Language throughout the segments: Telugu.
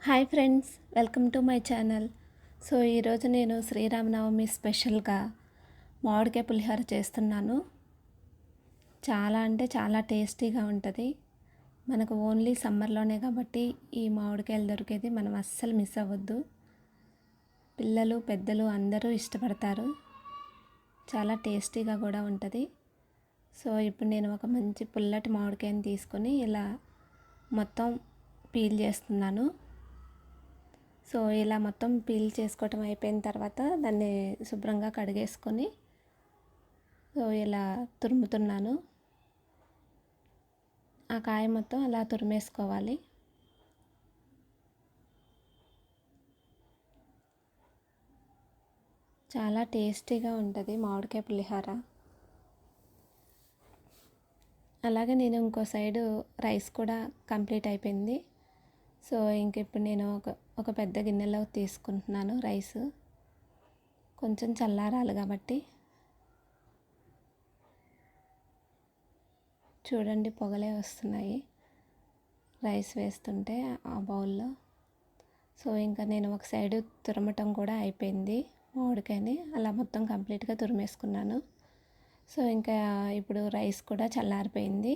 Hi friends, welcome to my channel. So ఈరోజు నేను శ్రీరామనవమి స్పెషల్గా మామిడికాయ పులిహోర చేస్తున్నాను. చాలా అంటే చాలా టేస్టీగా ఉంటుంది. మనకు ఓన్లీ సమ్మర్లోనే కాబట్టి ఈ మామిడికాయలు దొరికేది మనం అస్సలు మిస్ అవ్వద్దు. పిల్లలు పెద్దలు అందరూ ఇష్టపడతారు. చాలా టేస్టీగా కూడా ఉంటుంది. సో ఇప్పుడు నేను ఒక మంచి పుల్లటి మామిడికాయని తీసుకొని ఇలా మొత్తం పీల్ చేస్తున్నాను. సో ఇలా మొత్తం పీల్ చేసుకోవటం అయిపోయిన తర్వాత దాన్ని శుభ్రంగా కడిగేసుకొని సో ఇలా తురుముతున్నాను. ఆ కాయ మొత్తం అలా తురిమేసుకోవాలి. చాలా టేస్టీగా ఉంటుంది మామిడికాయ పులిహోర. అలాగే నేను ఇంకో సైడు రైస్ కూడా కంప్లీట్ అయిపోయింది. సో ఇంక ఇప్పుడు నేను ఒక పెద్ద గిన్నెలో తీసుకుంటున్నాను రైస్. కొంచెం చల్లారాలి కాబట్టి. చూడండి, పొగలే వస్తున్నాయి రైస్ వేస్తుంటే ఆ బౌల్లో. సో ఇంకా నేను ఒక సైడు తురమటం కూడా అయిపోయింది మామిడికాయని. అలా మొత్తం కంప్లీట్గా తురిమేసుకున్నాను. సో ఇంకా ఇప్పుడు రైస్ కూడా చల్లారిపోయింది.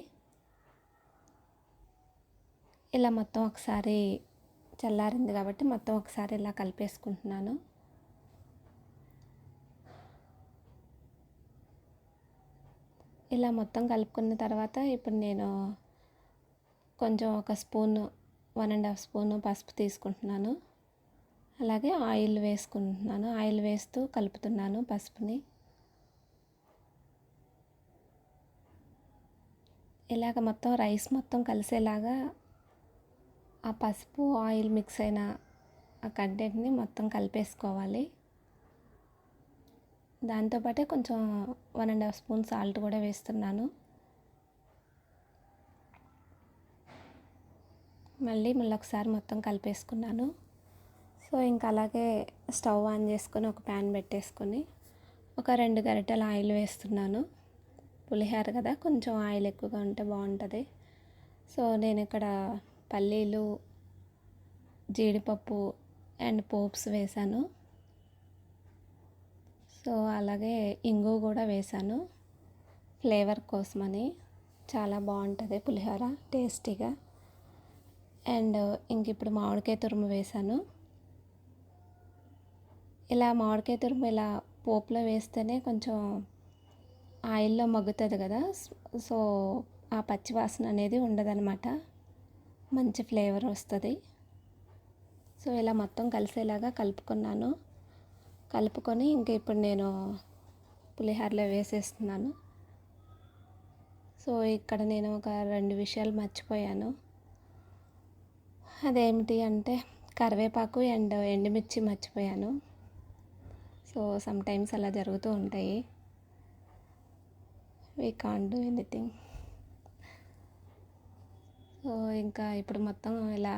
ఇలా మొత్తం ఒకసారి చల్లారింది కాబట్టి మొత్తం ఒకసారి ఇలా కలిపేసుకుంటున్నాను. ఇలా మొత్తం కలుపుకున్న తర్వాత ఇప్పుడు నేను కొంచెం 1 స్పూన్ 1.5 స్పూన్ పసుపు తీసుకుంటున్నాను. అలాగే ఆయిల్ వేసుకుంటున్నాను. ఆయిల్ వేస్తూ కలుపుతున్నాను పసుపుని. ఇలాగ మొత్తం రైస్ మొత్తం కలిసేలాగా ఆ పసుపు ఆయిల్ మిక్స్ అయిన ఆ కంటెంట్ని మొత్తం కలిపేసుకోవాలి. దాంతోపాటే కొంచెం 1.5 స్పూన్ సాల్ట్ కూడా వేస్తున్నాను. మళ్ళీ ఒకసారి మొత్తం కలిపేసుకున్నాను. సో ఇంకా అలాగే స్టవ్ ఆన్ చేసుకొని ఒక ప్యాన్ పెట్టేసుకొని ఒక 2 గరిటెల ఆయిల్ వేస్తున్నాను. పులిహోర కదా, కొంచెం ఆయిల్ ఎక్కువగా ఉంటే బాగుంటుంది. సో నేను ఇక్కడ పల్లీలు, జీడిపప్పు అండ్ పోప్స్ వేసాను. సో అలాగే ఇంగువ కూడా వేసాను ఫ్లేవర్ కోసమని. చాలా బాగుంటుంది పులిహోర టేస్టీగా. అండ్ ఇంక ఇప్పుడు మామిడికాయ తురుము వేసాను. ఇలా మామిడికాయ తురుము ఇలా పోపులో వేస్తేనే కొంచెం ఆయిల్లో మగ్గుతుంది కదా. సో ఆ పచ్చివాసన అనేది ఉండదన్నమాట, మంచి ఫ్లేవర్ వస్తుంది. సో ఇలా మొత్తం కలిసేలాగా కలుపుకున్నాను. కలుపుకొని ఇంక ఇప్పుడు నేను పులిహోరలో వేసేస్తున్నాను. సో ఇక్కడ నేను ఒక 2 విషయాలు మర్చిపోయాను. అదేమిటి అంటే కరివేపాకు అండ్ ఎండుమిర్చి మర్చిపోయాను. సో సమ్టైమ్స్ అలా జరుగుతూ ఉంటాయి. We can't do anything. So ఇంకా ఇప్పుడు మొత్తం ఇలా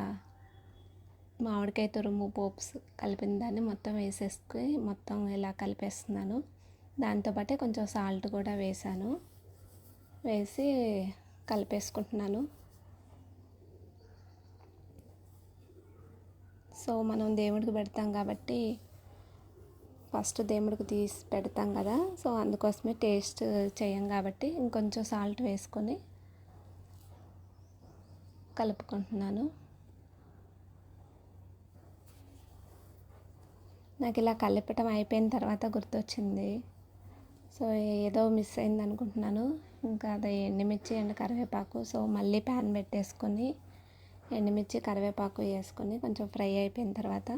మామిడికాయ తురుము పోప్స్ కలిపిన దాన్ని మొత్తం వేసేసుకొని మొత్తం ఇలా కలిపేస్తున్నాను. దాంతోపాటే కొంచెం సాల్ట్ కూడా వేసాను. వేసి కలిపేసుకుంటున్నాను. సో మనం దేవుడికి పెడతాం కాబట్టి ఫస్ట్ దేవుడికి తీసి పెడతాం కదా. సో అందుకోసమే టేస్ట్ చేయం కాబట్టి ఇంకొంచెం సాల్ట్ వేసుకొని కలుపుకుంటున్నాను. నాకు ఇలా కలపటం అయిపోయిన తర్వాత గుర్తొచ్చింది. సో ఏదో మిస్ అయింది అనుకుంటున్నాను. ఇంకా అది ఎండుమిర్చి అండ్ కరివేపాకు. సో మళ్ళీ ప్యాన్ పెట్టేసుకొని ఎండుమిర్చి కరివేపాకు వేసుకొని కొంచెం ఫ్రై అయిపోయిన తర్వాత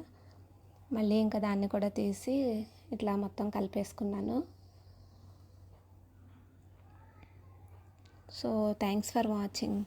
మళ్ళీ ఇంకా దాన్ని కూడా తీసి ఇట్లా మొత్తం కలిపేసుకున్నాను. So thanks for watching.